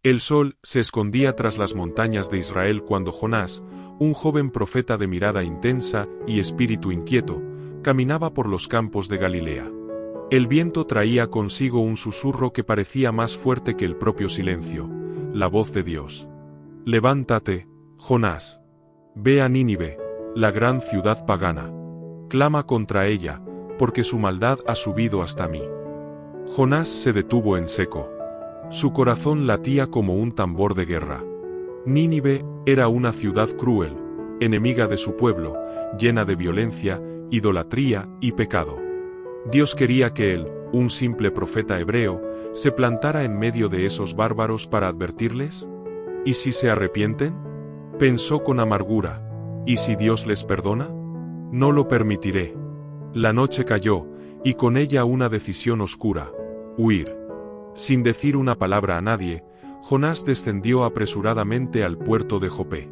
El sol se escondía tras las montañas de Israel cuando Jonás, un joven profeta de mirada intensa y espíritu inquieto, caminaba por los campos de Galilea. El viento traía consigo un susurro que parecía más fuerte que el propio silencio, la voz de Dios. «Levántate, Jonás. Ve a Nínive, la gran ciudad pagana. Clama contra ella, porque su maldad ha subido hasta mí». Jonás se detuvo en seco. Su corazón latía como un tambor de guerra. Nínive era una ciudad cruel, enemiga de su pueblo, llena de violencia, idolatría y pecado. Dios quería que él, un simple profeta hebreo, se plantara en medio de esos bárbaros para advertirles. ¿Y si se arrepienten? Pensó con amargura. ¿Y si Dios les perdona? No lo permitiré. La noche cayó, y con ella una decisión oscura: huir. Sin decir una palabra a nadie, Jonás descendió apresuradamente al puerto de Jope.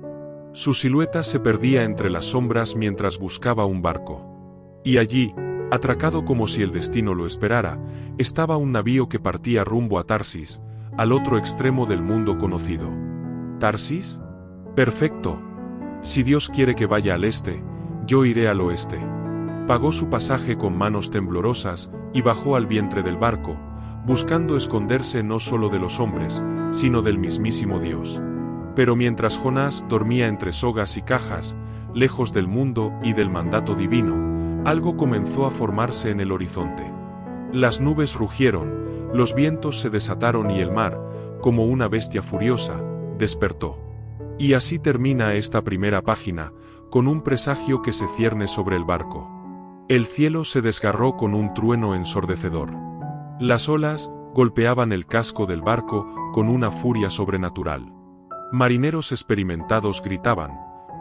Su silueta se perdía entre las sombras mientras buscaba un barco. Y allí, atracado como si el destino lo esperara, estaba un navío que partía rumbo a Tarsis, al otro extremo del mundo conocido. ¿Tarsis? Perfecto. Si Dios quiere que vaya al este, yo iré al oeste. Pagó su pasaje con manos temblorosas y bajó al vientre del barco, buscando esconderse no solo de los hombres, sino del mismísimo Dios. Pero mientras Jonás dormía entre sogas y cajas, lejos del mundo y del mandato divino, algo comenzó a formarse en el horizonte. Las nubes rugieron, los vientos se desataron y el mar, como una bestia furiosa, despertó. Y así termina esta primera página, con un presagio que se cierne sobre el barco. El cielo se desgarró con un trueno ensordecedor. Las olas golpeaban el casco del barco con una furia sobrenatural. Marineros experimentados gritaban,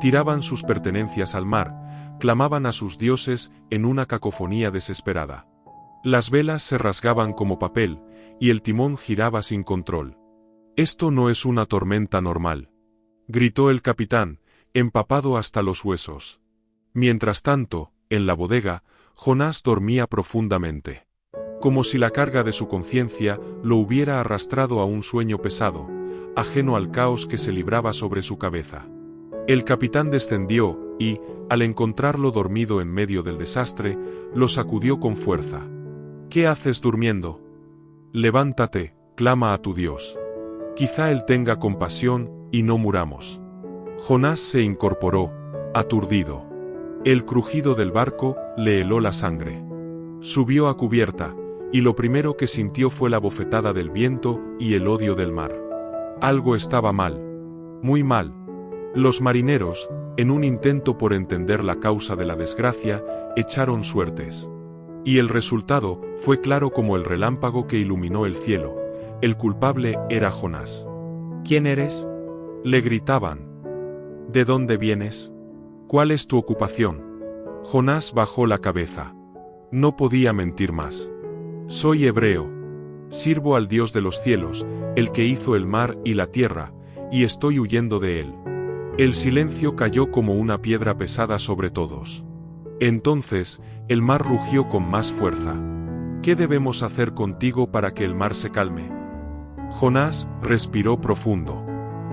tiraban sus pertenencias al mar, clamaban a sus dioses en una cacofonía desesperada. Las velas se rasgaban como papel, y el timón giraba sin control. «Esto no es una tormenta normal», gritó el capitán, empapado hasta los huesos. Mientras tanto, en la bodega, Jonás dormía profundamente. Como si la carga de su conciencia lo hubiera arrastrado a un sueño pesado, ajeno al caos que se libraba sobre su cabeza. El capitán descendió y, al encontrarlo dormido en medio del desastre, lo sacudió con fuerza. «¿Qué haces durmiendo? Levántate, clama a tu Dios. Quizá Él tenga compasión y no muramos». Jonás se incorporó, aturdido. El crujido del barco le heló la sangre. Subió a cubierta, y lo primero que sintió fue la bofetada del viento y el odio del mar. Algo estaba mal. Muy mal. Los marineros, en un intento por entender la causa de la desgracia, echaron suertes. Y el resultado fue claro como el relámpago que iluminó el cielo. El culpable era Jonás. «¿Quién eres?», le gritaban. «¿De dónde vienes? ¿Cuál es tu ocupación?». Jonás bajó la cabeza. No podía mentir más. «Soy hebreo. Sirvo al Dios de los cielos, el que hizo el mar y la tierra, y estoy huyendo de él». El silencio cayó como una piedra pesada sobre todos. Entonces, el mar rugió con más fuerza. «¿Qué debemos hacer contigo para que el mar se calme?». Jonás respiró profundo.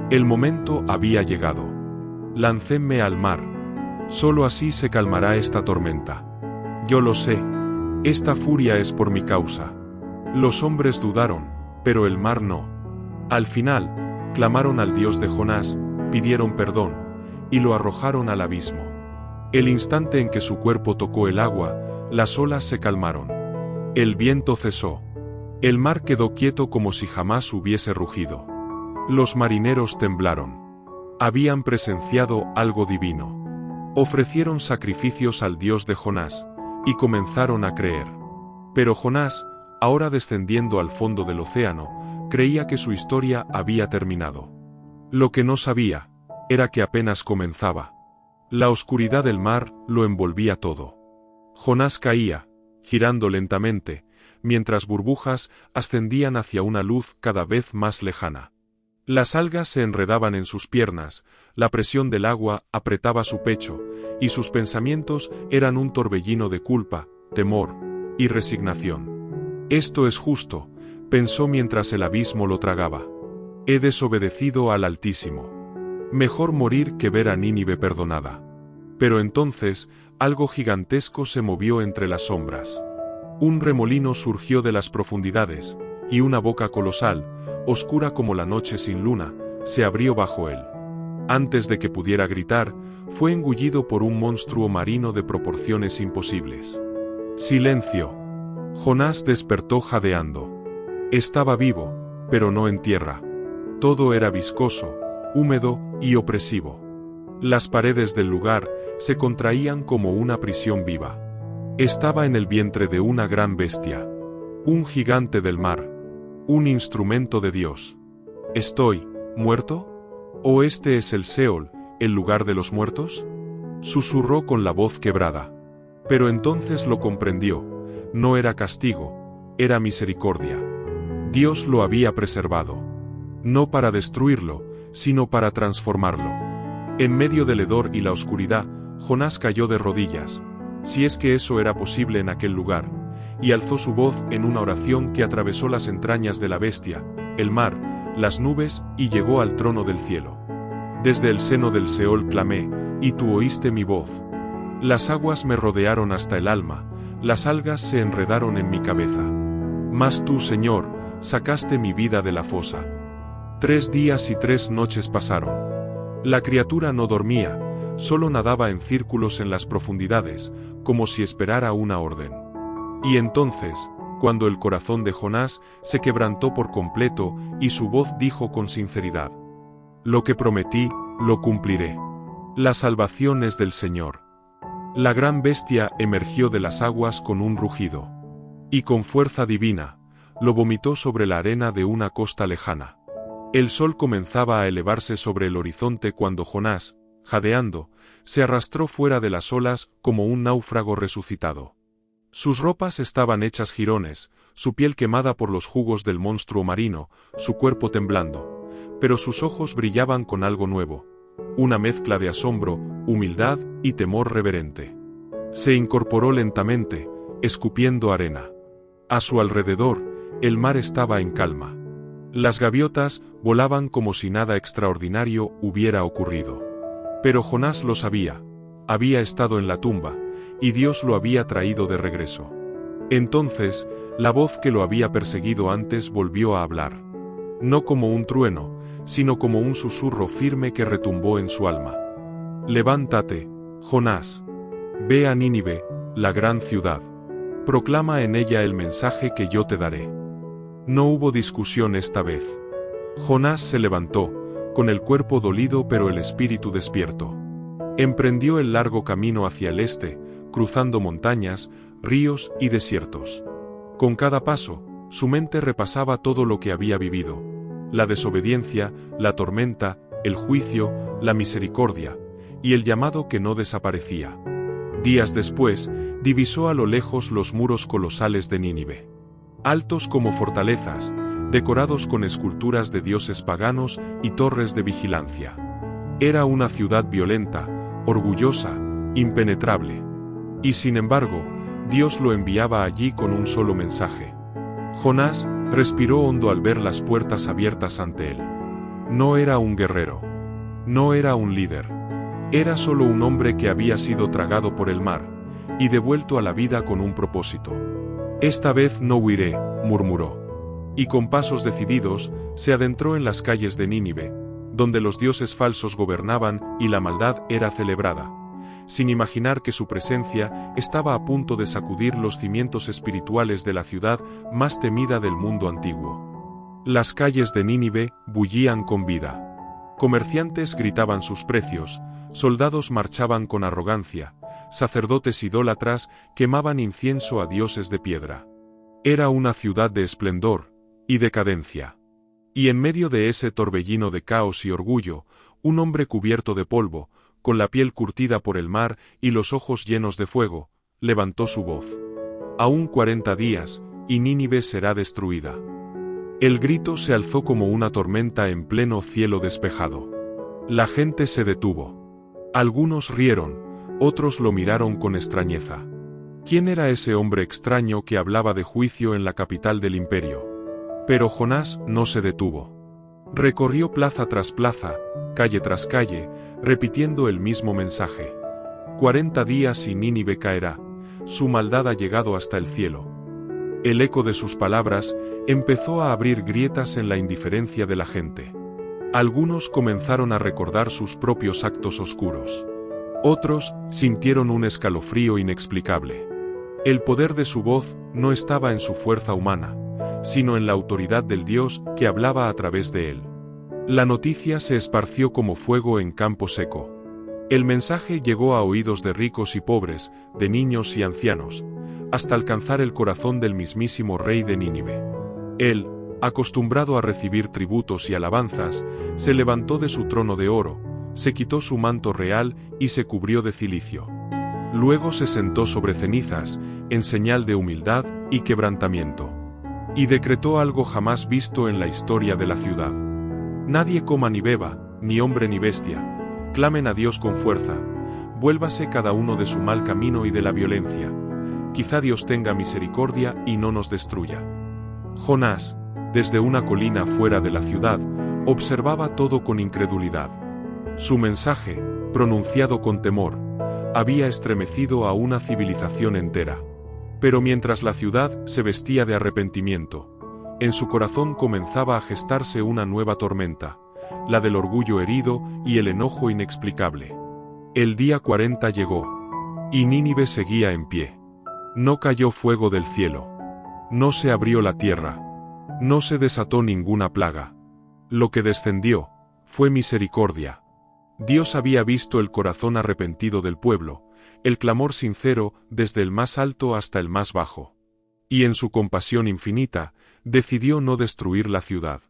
El momento había llegado. «Láncéme al mar. Solo así se calmará esta tormenta. Yo lo sé. Esta furia es por mi causa». Los hombres dudaron, pero el mar no. Al final, clamaron al Dios de Jonás, pidieron perdón, y lo arrojaron al abismo. El instante en que su cuerpo tocó el agua, las olas se calmaron. El viento cesó. El mar quedó quieto como si jamás hubiese rugido. Los marineros temblaron. Habían presenciado algo divino. Ofrecieron sacrificios al Dios de Jonás, y comenzaron a creer. Pero Jonás, ahora descendiendo al fondo del océano, creía que su historia había terminado. Lo que no sabía, era que apenas comenzaba. La oscuridad del mar lo envolvía todo. Jonás caía, girando lentamente, mientras burbujas ascendían hacia una luz cada vez más lejana. Las algas se enredaban en sus piernas, la presión del agua apretaba su pecho, y sus pensamientos eran un torbellino de culpa, temor y resignación. «Esto es justo», pensó mientras el abismo lo tragaba. He desobedecido al Altísimo. Mejor morir que ver a Nínive perdonada. Pero entonces, algo gigantesco se movió entre las sombras. Un remolino surgió de las profundidades, y una boca colosal, oscura como la noche sin luna, se abrió bajo él. Antes de que pudiera gritar, fue engullido por un monstruo marino de proporciones imposibles. Silencio. Jonás despertó jadeando. Estaba vivo, pero no en tierra. Todo era viscoso, húmedo y opresivo. Las paredes del lugar se contraían como una prisión viva. Estaba en el vientre de una gran bestia. Un gigante del mar. Un instrumento de Dios. ¿Estoy muerto? ¿O este es el Seol, el lugar de los muertos? Susurró con la voz quebrada. Pero entonces lo comprendió. No era castigo, era misericordia. Dios lo había preservado. No para destruirlo, sino para transformarlo. En medio del hedor y la oscuridad, Jonás cayó de rodillas, si es que eso era posible en aquel lugar, y alzó su voz en una oración que atravesó las entrañas de la bestia, el mar, las nubes y llegó al trono del cielo. Desde el seno del Seol clamé, y tú oíste mi voz. Las aguas me rodearon hasta el alma, las algas se enredaron en mi cabeza. Mas tú, Señor, sacaste mi vida de la fosa. 3 días y 3 noches pasaron. La criatura no dormía, solo nadaba en círculos en las profundidades, como si esperara una orden. Y entonces, cuando el corazón de Jonás se quebrantó por completo y su voz dijo con sinceridad: lo que prometí, lo cumpliré. La salvación es del Señor. La gran bestia emergió de las aguas con un rugido. Y con fuerza divina, lo vomitó sobre la arena de una costa lejana. El sol comenzaba a elevarse sobre el horizonte cuando Jonás, jadeando, se arrastró fuera de las olas como un náufrago resucitado. Sus ropas estaban hechas jirones, su piel quemada por los jugos del monstruo marino, su cuerpo temblando, pero sus ojos brillaban con algo nuevo, una mezcla de asombro, humildad y temor reverente. Se incorporó lentamente, escupiendo arena. A su alrededor, el mar estaba en calma. Las gaviotas volaban como si nada extraordinario hubiera ocurrido. Pero Jonás lo sabía, había estado en la tumba, y Dios lo había traído de regreso. Entonces, la voz que lo había perseguido antes volvió a hablar. No como un trueno, sino como un susurro firme que retumbó en su alma. Levántate, Jonás. Ve a Nínive, la gran ciudad. Proclama en ella el mensaje que yo te daré. No hubo discusión esta vez. Jonás se levantó, con el cuerpo dolido pero el espíritu despierto. Emprendió el largo camino hacia el este, cruzando montañas, ríos y desiertos. Con cada paso, su mente repasaba todo lo que había vivido: la desobediencia, la tormenta, el juicio, la misericordia, y el llamado que no desaparecía. Días después, divisó a lo lejos los muros colosales de Nínive. Altos como fortalezas, decorados con esculturas de dioses paganos y torres de vigilancia. Era una ciudad violenta, orgullosa, impenetrable. Y sin embargo, Dios lo enviaba allí con un solo mensaje. Jonás respiró hondo al ver las puertas abiertas ante él. No era un guerrero. No era un líder. Era solo un hombre que había sido tragado por el mar, y devuelto a la vida con un propósito. Esta vez no huiré, murmuró. Y con pasos decididos, se adentró en las calles de Nínive, donde los dioses falsos gobernaban y la maldad era celebrada, sin imaginar que su presencia estaba a punto de sacudir los cimientos espirituales de la ciudad más temida del mundo antiguo. Las calles de Nínive bullían con vida. Comerciantes gritaban sus precios, soldados marchaban con arrogancia, sacerdotes idólatras quemaban incienso a dioses de piedra. Era una ciudad de esplendor y decadencia. Y en medio de ese torbellino de caos y orgullo, un hombre cubierto de polvo, con la piel curtida por el mar y los ojos llenos de fuego, levantó su voz. Aún 40 días, y Nínive será destruida. El grito se alzó como una tormenta en pleno cielo despejado. La gente se detuvo. Algunos rieron, otros lo miraron con extrañeza. ¿Quién era ese hombre extraño que hablaba de juicio en la capital del imperio? Pero Jonás no se detuvo. Recorrió plaza tras plaza, calle tras calle, repitiendo el mismo mensaje. 40 días y Nínive caerá, su maldad ha llegado hasta el cielo. El eco de sus palabras empezó a abrir grietas en la indiferencia de la gente. Algunos comenzaron a recordar sus propios actos oscuros. Otros sintieron un escalofrío inexplicable. El poder de su voz no estaba en su fuerza humana, sino en la autoridad del Dios que hablaba a través de él. La noticia se esparció como fuego en campo seco. El mensaje llegó a oídos de ricos y pobres, de niños y ancianos, hasta alcanzar el corazón del mismísimo rey de Nínive. Él, acostumbrado a recibir tributos y alabanzas, se levantó de su trono de oro, se quitó su manto real y se cubrió de cilicio. Luego se sentó sobre cenizas, en señal de humildad y quebrantamiento. Y decretó algo jamás visto en la historia de la ciudad. Nadie coma ni beba, ni hombre ni bestia. Clamen a Dios con fuerza. Vuélvase cada uno de su mal camino y de la violencia. Quizá Dios tenga misericordia y no nos destruya. Jonás, desde una colina fuera de la ciudad, observaba todo con incredulidad. Su mensaje, pronunciado con temor, había estremecido a una civilización entera. Pero mientras la ciudad se vestía de arrepentimiento, en su corazón comenzaba a gestarse una nueva tormenta, la del orgullo herido y el enojo inexplicable. El día 40 llegó, y Nínive seguía en pie. No cayó fuego del cielo. No se abrió la tierra. No se desató ninguna plaga. Lo que descendió fue misericordia. Dios había visto el corazón arrepentido del pueblo, el clamor sincero desde el más alto hasta el más bajo. Y en su compasión infinita, decidió no destruir la ciudad.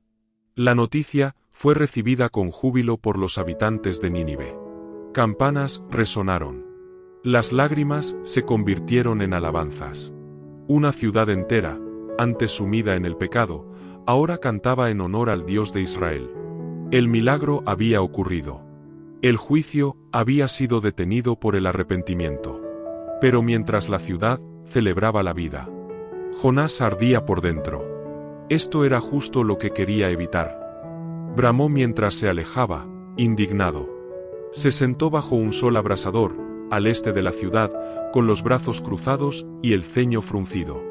La noticia fue recibida con júbilo por los habitantes de Nínive. Campanas resonaron. Las lágrimas se convirtieron en alabanzas. Una ciudad entera, antes sumida en el pecado, ahora cantaba en honor al Dios de Israel. El milagro había ocurrido. El juicio había sido detenido por el arrepentimiento. Pero mientras la ciudad celebraba la vida, Jonás ardía por dentro. Esto era justo lo que quería evitar. Bramó mientras se alejaba, indignado. Se sentó bajo un sol abrasador, al este de la ciudad, con los brazos cruzados y el ceño fruncido.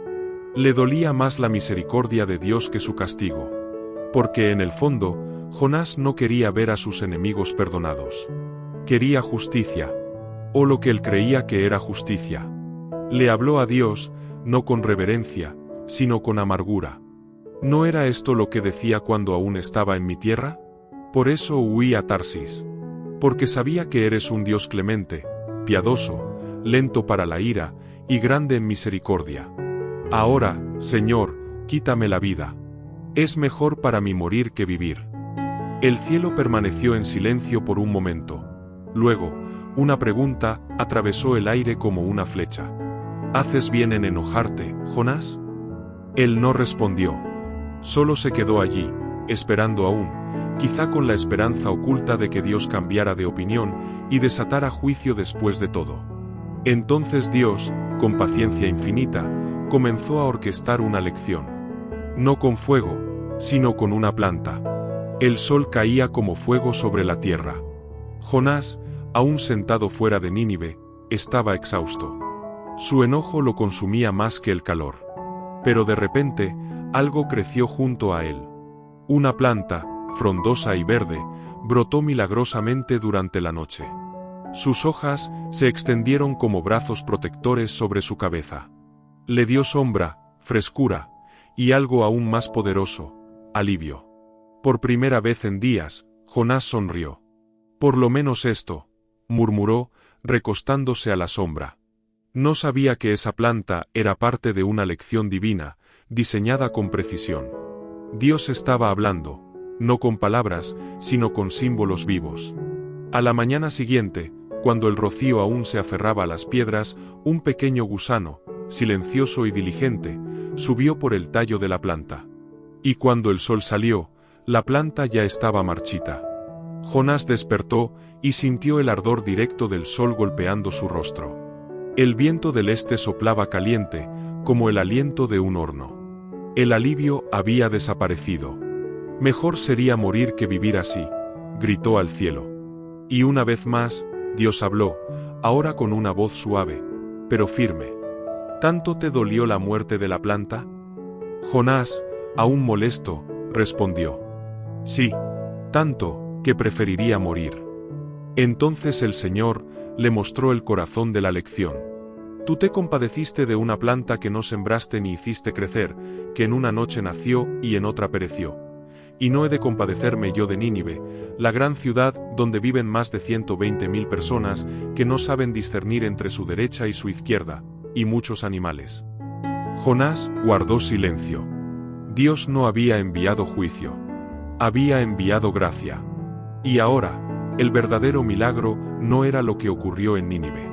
Le dolía más la misericordia de Dios que su castigo. Porque en el fondo, Jonás no quería ver a sus enemigos perdonados. Quería justicia, o lo que él creía que era justicia. Le habló a Dios, no con reverencia, sino con amargura. ¿No era esto lo que decía cuando aún estaba en mi tierra? Por eso huí a Tarsis. Porque sabía que eres un Dios clemente, piadoso, lento para la ira, y grande en misericordia. Ahora, Señor, quítame la vida. Es mejor para mí morir que vivir. El cielo permaneció en silencio por un momento. Luego, una pregunta atravesó el aire como una flecha. ¿Haces bien en enojarte, Jonás? Él no respondió. Solo se quedó allí, esperando aún, quizá con la esperanza oculta de que Dios cambiara de opinión y desatara juicio después de todo. Entonces Dios, con paciencia infinita, comenzó a orquestar una lección. No con fuego, sino con una planta. El sol caía como fuego sobre la tierra. Jonás, aún sentado fuera de Nínive, estaba exhausto. Su enojo lo consumía más que el calor. Pero de repente, algo creció junto a él. Una planta, frondosa y verde, brotó milagrosamente durante la noche. Sus hojas se extendieron como brazos protectores sobre su cabeza. Le dio sombra, frescura, y algo aún más poderoso, alivio. Por primera vez en días, Jonás sonrió. Por lo menos esto, murmuró, recostándose a la sombra. No sabía que esa planta era parte de una lección divina, diseñada con precisión. Dios estaba hablando, no con palabras, sino con símbolos vivos. A la mañana siguiente, cuando el rocío aún se aferraba a las piedras, un pequeño gusano, silencioso y diligente, subió por el tallo de la planta. Y cuando el sol salió, la planta ya estaba marchita. Jonás despertó y sintió el ardor directo del sol golpeando su rostro. El viento del este soplaba caliente, como el aliento de un horno. El alivio había desaparecido. Mejor sería morir que vivir así, gritó al cielo. Y una vez más, Dios habló, ahora con una voz suave, pero firme. ¿Tanto te dolió la muerte de la planta? Jonás, aún molesto, respondió. Sí, tanto, que preferiría morir. Entonces el Señor le mostró el corazón de la lección. Tú te compadeciste de una planta que no sembraste ni hiciste crecer, que en una noche nació y en otra pereció. Y no he de compadecerme yo de Nínive, la gran ciudad donde viven más de 120.000 personas que no saben discernir entre su derecha y su izquierda, y muchos animales. Jonás guardó silencio. Dios no había enviado juicio. Había enviado gracia. Y ahora, el verdadero milagro no era lo que ocurrió en Nínive.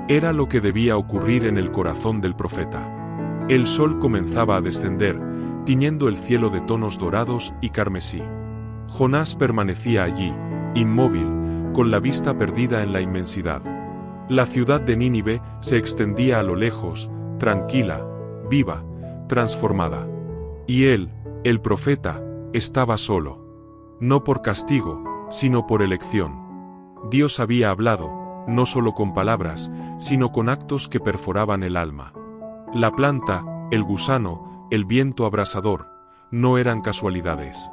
Era lo que debía ocurrir en el corazón del profeta. El sol comenzaba a descender, tiñendo el cielo de tonos dorados y carmesí. Jonás permanecía allí, inmóvil, con la vista perdida en la inmensidad. La ciudad de Nínive se extendía a lo lejos, tranquila, viva, transformada. Y él, el profeta, estaba solo. No por castigo, sino por elección. Dios había hablado, no solo con palabras, sino con actos que perforaban el alma. La planta, el gusano, el viento abrasador, no eran casualidades.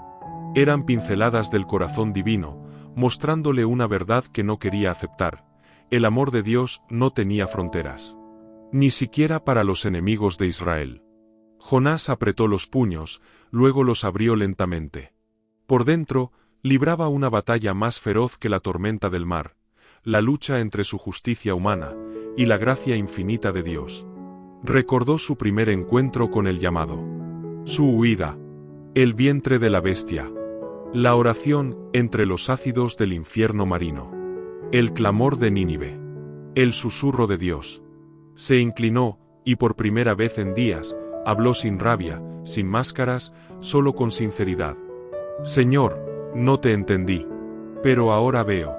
Eran pinceladas del corazón divino, mostrándole una verdad que no quería aceptar. El amor de Dios no tenía fronteras. Ni siquiera para los enemigos de Israel. Jonás apretó los puños, luego los abrió lentamente. Por dentro, libraba una batalla más feroz que la tormenta del mar, la lucha entre su justicia humana y la gracia infinita de Dios. Recordó su primer encuentro con el llamado, su huida, el vientre de la bestia, la oración entre los ácidos del infierno marino, el clamor de Nínive, el susurro de Dios. Se inclinó, y por primera vez en días, habló sin rabia, sin máscaras, solo con sinceridad. Señor, no te entendí, pero ahora veo.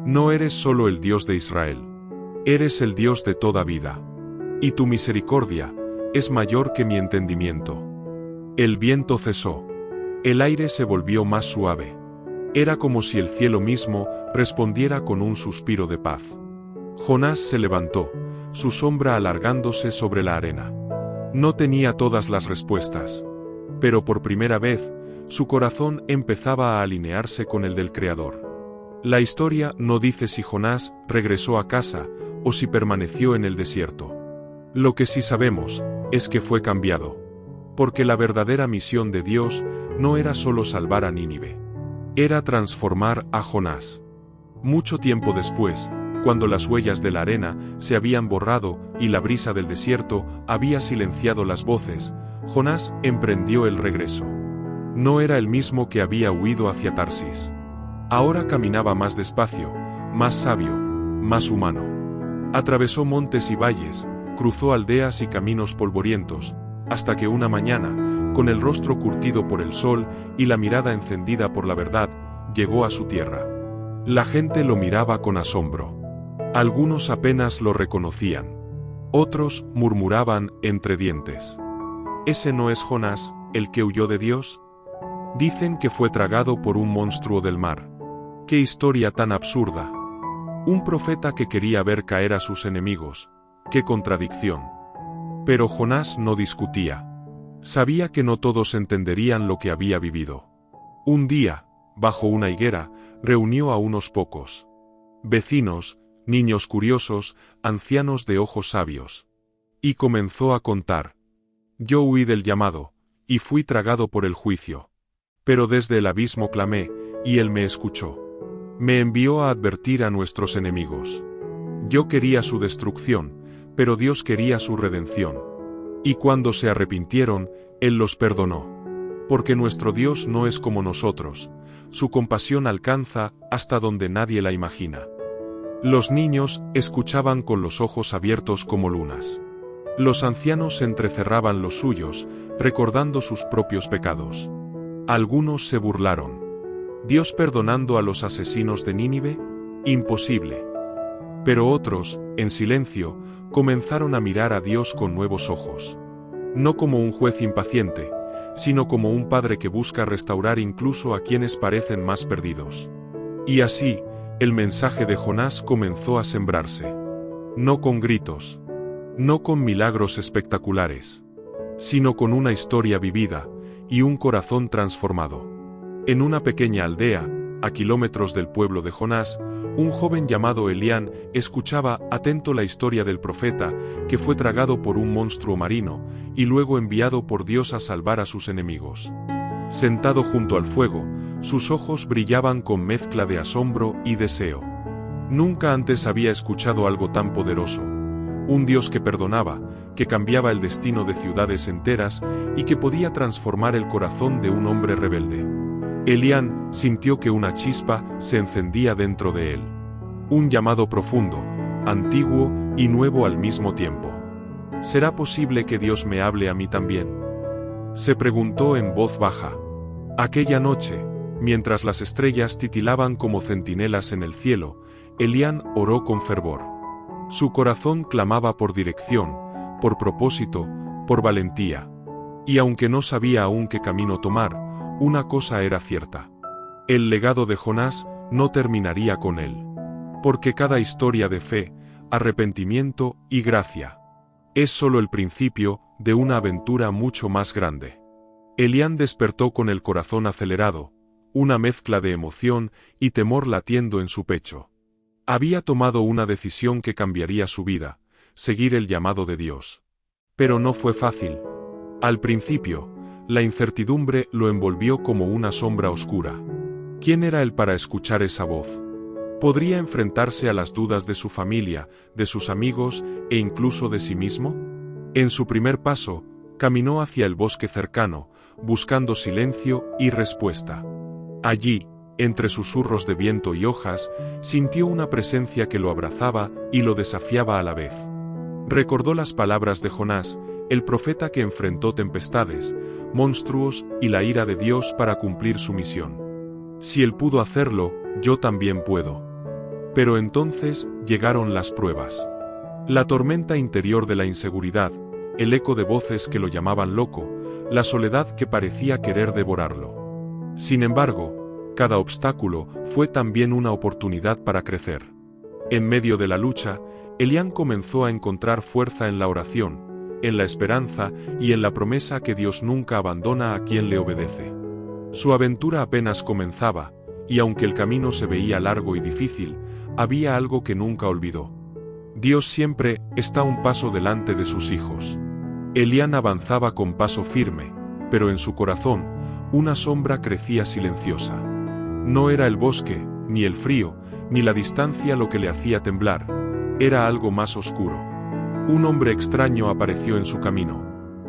No eres solo el Dios de Israel. Eres el Dios de toda vida. Y tu misericordia es mayor que mi entendimiento. El viento cesó. El aire se volvió más suave. Era como si el cielo mismo respondiera con un suspiro de paz. Jonás se levantó, su sombra alargándose sobre la arena. No tenía todas las respuestas. Pero por primera vez, su corazón empezaba a alinearse con el del Creador. La historia no dice si Jonás regresó a casa o si permaneció en el desierto. Lo que sí sabemos es que fue cambiado. Porque la verdadera misión de Dios no era solo salvar a Nínive. Era transformar a Jonás. Mucho tiempo después, cuando las huellas de la arena se habían borrado y la brisa del desierto había silenciado las voces, Jonás emprendió el regreso. No era el mismo que había huido hacia Tarsis. Ahora caminaba más despacio, más sabio, más humano. Atravesó montes y valles, cruzó aldeas y caminos polvorientos, hasta que una mañana, con el rostro curtido por el sol y la mirada encendida por la verdad, llegó a su tierra. La gente lo miraba con asombro. Algunos apenas lo reconocían. Otros murmuraban entre dientes. ¿Ese no es Jonás, el que huyó de Dios? Dicen que fue tragado por un monstruo del mar. ¡Qué historia tan absurda! Un profeta que quería ver caer a sus enemigos. ¡Qué contradicción! Pero Jonás no discutía. Sabía que no todos entenderían lo que había vivido. Un día, bajo una higuera, reunió a unos pocos. Vecinos, niños curiosos, ancianos de ojos sabios. Y comenzó a contar. Yo huí del llamado, y fui tragado por el juicio. Pero desde el abismo clamé, y él me escuchó. Me envió a advertir a nuestros enemigos. Yo quería su destrucción, pero Dios quería su redención. Y cuando se arrepintieron, Él los perdonó. Porque nuestro Dios no es como nosotros, su compasión alcanza hasta donde nadie la imagina. Los niños escuchaban con los ojos abiertos como lunas. Los ancianos entrecerraban los suyos, recordando sus propios pecados. Algunos se burlaron. ¿Dios perdonando a los asesinos de Nínive? Imposible. Pero otros, en silencio, comenzaron a mirar a Dios con nuevos ojos. No como un juez impaciente, sino como un padre que busca restaurar incluso a quienes parecen más perdidos. Y así, el mensaje de Jonás comenzó a sembrarse. No con gritos, no con milagros espectaculares, sino con una historia vivida y un corazón transformado. En una pequeña aldea, a kilómetros del pueblo de Jonás, un joven llamado Elián escuchaba atento la historia del profeta que fue tragado por un monstruo marino y luego enviado por Dios a salvar a sus enemigos. Sentado junto al fuego, sus ojos brillaban con mezcla de asombro y deseo. Nunca antes había escuchado algo tan poderoso. Un Dios que perdonaba, que cambiaba el destino de ciudades enteras y que podía transformar el corazón de un hombre rebelde. Elián sintió que una chispa se encendía dentro de él. Un llamado profundo, antiguo y nuevo al mismo tiempo. ¿Será posible que Dios me hable a mí también?, se preguntó en voz baja. Aquella noche, mientras las estrellas titilaban como centinelas en el cielo, Elián oró con fervor. Su corazón clamaba por dirección, por propósito, por valentía. Y aunque no sabía aún qué camino tomar, una cosa era cierta. El legado de Jonás no terminaría con él. Porque cada historia de fe, arrepentimiento y gracia es solo el principio de una aventura mucho más grande. Elián despertó con el corazón acelerado, una mezcla de emoción y temor latiendo en su pecho. Había tomado una decisión que cambiaría su vida, seguir el llamado de Dios. Pero no fue fácil. Al principio, la incertidumbre lo envolvió como una sombra oscura. ¿Quién era él para escuchar esa voz? ¿Podría enfrentarse a las dudas de su familia, de sus amigos e incluso de sí mismo? En su primer paso, caminó hacia el bosque cercano, buscando silencio y respuesta. Allí, entre susurros de viento y hojas, sintió una presencia que lo abrazaba y lo desafiaba a la vez. Recordó las palabras de Jonás, el profeta que enfrentó tempestades, monstruos y la ira de Dios para cumplir su misión. Si él pudo hacerlo, yo también puedo. Pero entonces llegaron las pruebas. La tormenta interior de la inseguridad, el eco de voces que lo llamaban loco, la soledad que parecía querer devorarlo. Sin embargo, cada obstáculo fue también una oportunidad para crecer. En medio de la lucha, Elián comenzó a encontrar fuerza en la oración, en la esperanza y en la promesa que Dios nunca abandona a quien le obedece. Su aventura apenas comenzaba, y aunque el camino se veía largo y difícil, había algo que nunca olvidó. Dios siempre está un paso delante de sus hijos. Elián avanzaba con paso firme, pero en su corazón, una sombra crecía silenciosa. No era el bosque, ni el frío, ni la distancia lo que le hacía temblar, era algo más oscuro. Un hombre extraño apareció en su camino,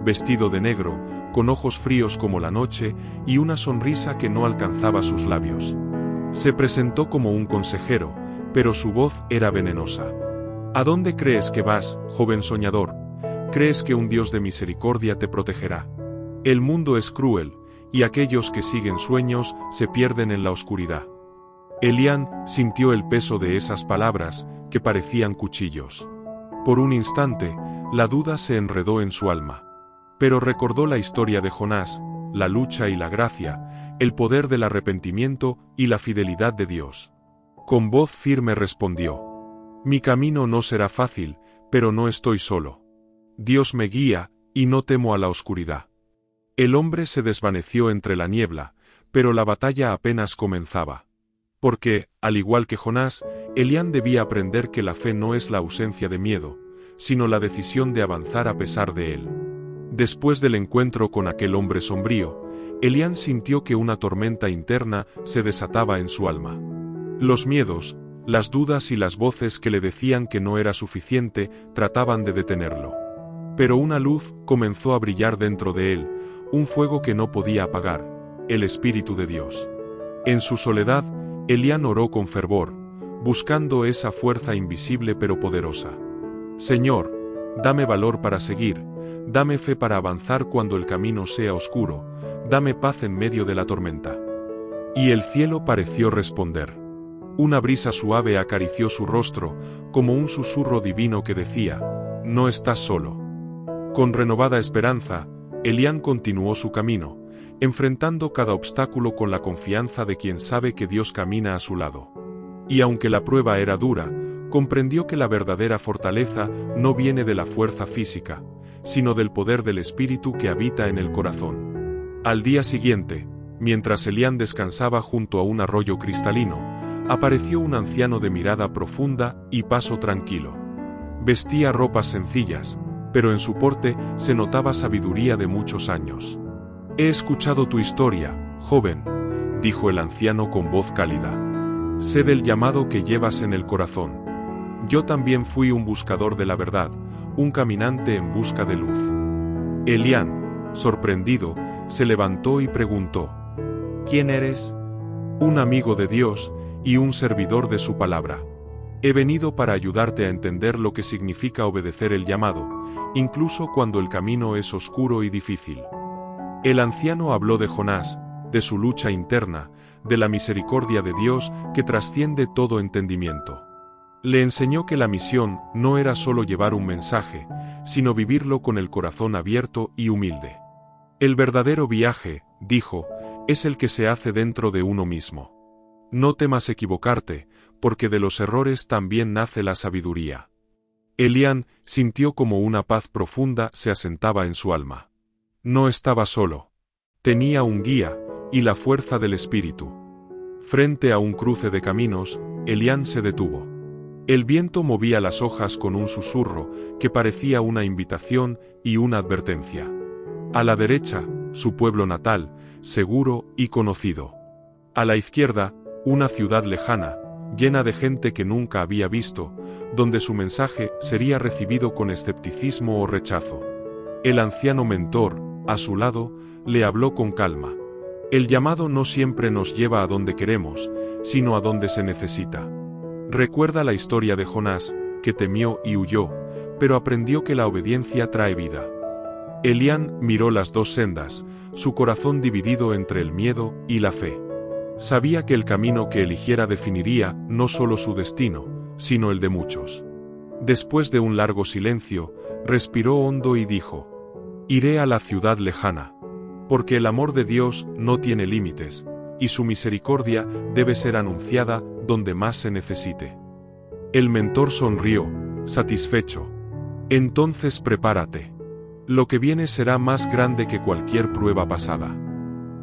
vestido de negro, con ojos fríos como la noche y una sonrisa que no alcanzaba sus labios. Se presentó como un consejero, pero su voz era venenosa. ¿A dónde crees que vas, joven soñador? ¿Crees que un Dios de misericordia te protegerá? El mundo es cruel, y aquellos que siguen sueños se pierden en la oscuridad. Elián sintió el peso de esas palabras, que parecían cuchillos. Por un instante, la duda se enredó en su alma. Pero recordó la historia de Jonás, la lucha y la gracia, el poder del arrepentimiento y la fidelidad de Dios. Con voz firme respondió: Mi camino no será fácil, pero no estoy solo. Dios me guía, y no temo a la oscuridad. El hombre se desvaneció entre la niebla, pero la batalla apenas comenzaba. Porque, al igual que Jonás, Elián debía aprender que la fe no es la ausencia de miedo, sino la decisión de avanzar a pesar de él. Después del encuentro con aquel hombre sombrío, Elián sintió que una tormenta interna se desataba en su alma. Los miedos, las dudas y las voces que le decían que no era suficiente trataban de detenerlo. Pero una luz comenzó a brillar dentro de él, un fuego que no podía apagar, el Espíritu de Dios. En su soledad, Elián oró con fervor, buscando esa fuerza invisible pero poderosa. Señor, dame valor para seguir, dame fe para avanzar cuando el camino sea oscuro, dame paz en medio de la tormenta. Y el cielo pareció responder. Una brisa suave acarició su rostro, como un susurro divino que decía: No estás solo. Con renovada esperanza, Elián continuó su camino, enfrentando cada obstáculo con la confianza de quien sabe que Dios camina a su lado. Y aunque la prueba era dura, comprendió que la verdadera fortaleza no viene de la fuerza física, sino del poder del Espíritu que habita en el corazón. Al día siguiente, mientras Elián descansaba junto a un arroyo cristalino, apareció un anciano de mirada profunda y paso tranquilo. Vestía ropas sencillas, pero en su porte se notaba sabiduría de muchos años. «He escuchado tu historia, joven», dijo el anciano con voz cálida. «Sé del llamado que llevas en el corazón. Yo también fui un buscador de la verdad, un caminante en busca de luz». Elián, sorprendido, se levantó y preguntó: «¿Quién eres?» «Un amigo de Dios y un servidor de su palabra. He venido para ayudarte a entender lo que significa obedecer el llamado, incluso cuando el camino es oscuro y difícil». El anciano habló de Jonás, de su lucha interna, de la misericordia de Dios que trasciende todo entendimiento. Le enseñó que la misión no era solo llevar un mensaje, sino vivirlo con el corazón abierto y humilde. El verdadero viaje, dijo, es el que se hace dentro de uno mismo. No temas equivocarte, porque de los errores también nace la sabiduría. Elián sintió como una paz profunda se asentaba en su alma. No estaba solo. Tenía un guía, y la fuerza del Espíritu. Frente a un cruce de caminos, Elián se detuvo. El viento movía las hojas con un susurro que parecía una invitación y una advertencia. A la derecha, su pueblo natal, seguro y conocido. A la izquierda, una ciudad lejana, llena de gente que nunca había visto, donde su mensaje sería recibido con escepticismo o rechazo. El anciano mentor, a su lado, le habló con calma. El llamado no siempre nos lleva a donde queremos, sino a donde se necesita. Recuerda la historia de Jonás, que temió y huyó, pero aprendió que la obediencia trae vida. Elián miró las dos sendas, su corazón dividido entre el miedo y la fe. Sabía que el camino que eligiera definiría no solo su destino, sino el de muchos. Después de un largo silencio, respiró hondo y dijo: «Iré a la ciudad lejana. Porque el amor de Dios no tiene límites, y su misericordia debe ser anunciada donde más se necesite». El mentor sonrió, satisfecho. «Entonces prepárate. Lo que viene será más grande que cualquier prueba pasada».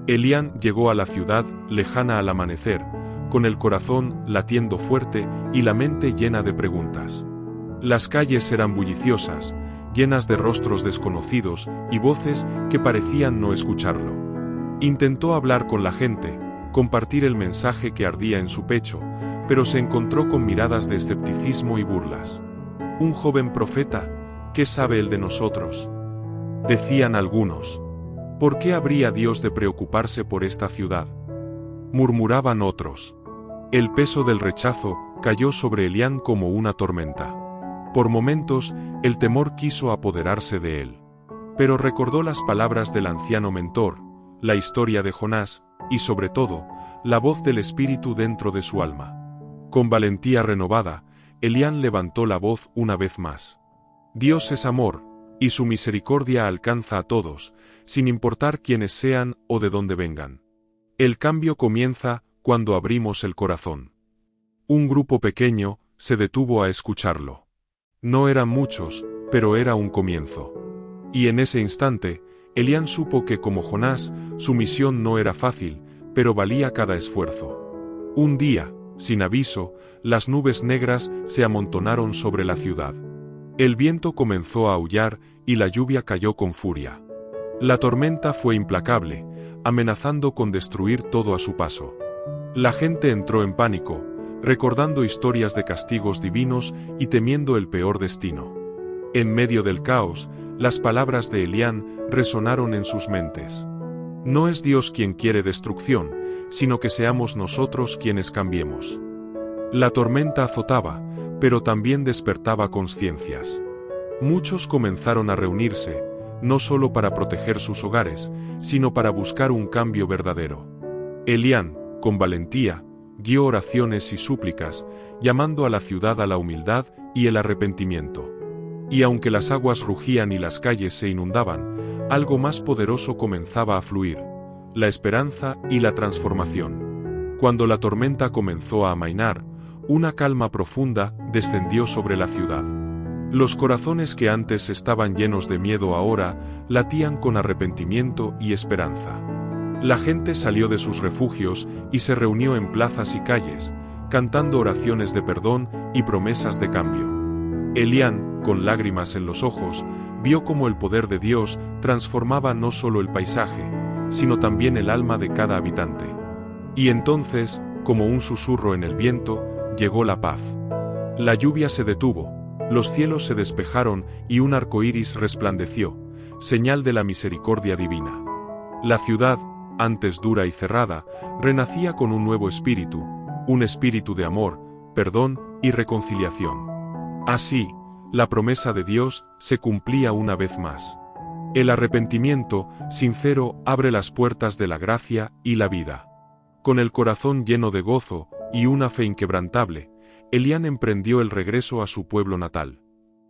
Elián llegó a la ciudad, lejana al amanecer, con el corazón latiendo fuerte y la mente llena de preguntas. Las calles eran bulliciosas, llenas de rostros desconocidos y voces que parecían no escucharlo. Intentó hablar con la gente, compartir el mensaje que ardía en su pecho, pero se encontró con miradas de escepticismo y burlas. «Un joven profeta, ¿qué sabe él de nosotros?», decían algunos. «¿Por qué habría Dios de preocuparse por esta ciudad?», murmuraban otros. El peso del rechazo cayó sobre Elián como una tormenta. Por momentos, el temor quiso apoderarse de él. Pero recordó las palabras del anciano mentor, la historia de Jonás, y sobre todo, la voz del Espíritu dentro de su alma. Con valentía renovada, Elián levantó la voz una vez más. «Dios es amor, y su misericordia alcanza a todos, sin importar quiénes sean o de dónde vengan. El cambio comienza cuando abrimos el corazón». Un grupo pequeño se detuvo a escucharlo. No eran muchos, pero era un comienzo. Y en ese instante, Elián supo que como Jonás, su misión no era fácil, pero valía cada esfuerzo. Un día, sin aviso, las nubes negras se amontonaron sobre la ciudad. El viento comenzó a aullar y la lluvia cayó con furia. La tormenta fue implacable, amenazando con destruir todo a su paso. La gente entró en pánico, recordando historias de castigos divinos y temiendo el peor destino. En medio del caos, las palabras de Elián resonaron en sus mentes. No es Dios quien quiere destrucción, sino que seamos nosotros quienes cambiemos. La tormenta azotaba, pero también despertaba conciencias. Muchos comenzaron a reunirse, no solo para proteger sus hogares, sino para buscar un cambio verdadero. Elián, con valentía, dio oraciones y súplicas, llamando a la ciudad a la humildad y el arrepentimiento. Y aunque las aguas rugían y las calles se inundaban, algo más poderoso comenzaba a fluir: la esperanza y la transformación. Cuando la tormenta comenzó a amainar, una calma profunda descendió sobre la ciudad. Los corazones que antes estaban llenos de miedo ahora latían con arrepentimiento y esperanza. La gente salió de sus refugios y se reunió en plazas y calles, cantando oraciones de perdón y promesas de cambio. Elián, con lágrimas en los ojos, vio cómo el poder de Dios transformaba no solo el paisaje, sino también el alma de cada habitante. Y entonces, como un susurro en el viento, llegó la paz. La lluvia se detuvo, los cielos se despejaron y un arco iris resplandeció, señal de la misericordia divina. La ciudad, antes dura y cerrada, renacía con un nuevo espíritu, un espíritu de amor, perdón y reconciliación. Así, la promesa de Dios se cumplía una vez más. El arrepentimiento sincero abre las puertas de la gracia y la vida. Con el corazón lleno de gozo y una fe inquebrantable, Elián emprendió el regreso a su pueblo natal.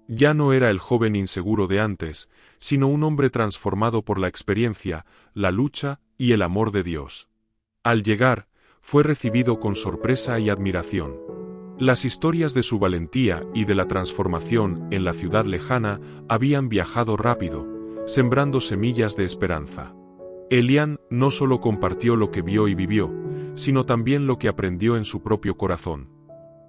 Ya no era el joven inseguro de antes, sino un hombre transformado por la experiencia, la lucha y el amor de Dios. Al llegar, fue recibido con sorpresa y admiración. Las historias de su valentía y de la transformación en la ciudad lejana habían viajado rápido, sembrando semillas de esperanza. Elián no solo compartió lo que vio y vivió, sino también lo que aprendió en su propio corazón.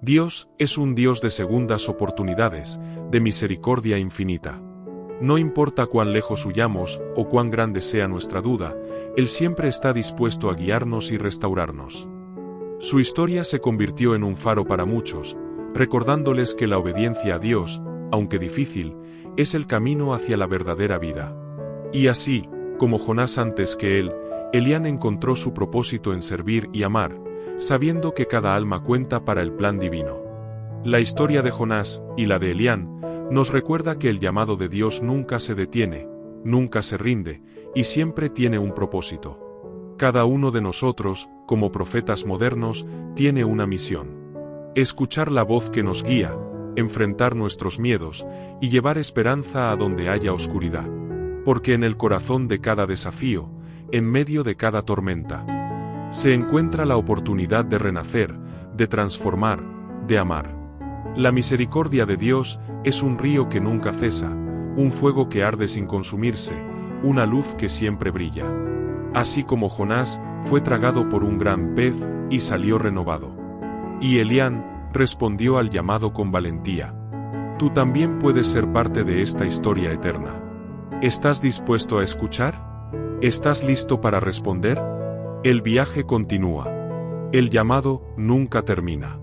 Dios es un Dios de segundas oportunidades, de misericordia infinita. No importa cuán lejos huyamos o cuán grande sea nuestra duda, Él siempre está dispuesto a guiarnos y restaurarnos. Su historia se convirtió en un faro para muchos, recordándoles que la obediencia a Dios, aunque difícil, es el camino hacia la verdadera vida. Y así, como Jonás antes que él, Elián encontró su propósito en servir y amar, sabiendo que cada alma cuenta para el plan divino. La historia de Jonás y la de Elián nos recuerda que el llamado de Dios nunca se detiene, nunca se rinde, y siempre tiene un propósito. Cada uno de nosotros, como profetas modernos, tiene una misión: escuchar la voz que nos guía, enfrentar nuestros miedos y llevar esperanza a donde haya oscuridad. Porque en el corazón de cada desafío, en medio de cada tormenta, se encuentra la oportunidad de renacer, de transformar, de amar. La misericordia de Dios es un río que nunca cesa, un fuego que arde sin consumirse, una luz que siempre brilla. Así como Jonás fue tragado por un gran pez y salió renovado. Y Elián respondió al llamado con valentía. Tú también puedes ser parte de esta historia eterna. ¿Estás dispuesto a escuchar? ¿Estás listo para responder? El viaje continúa. El llamado nunca termina.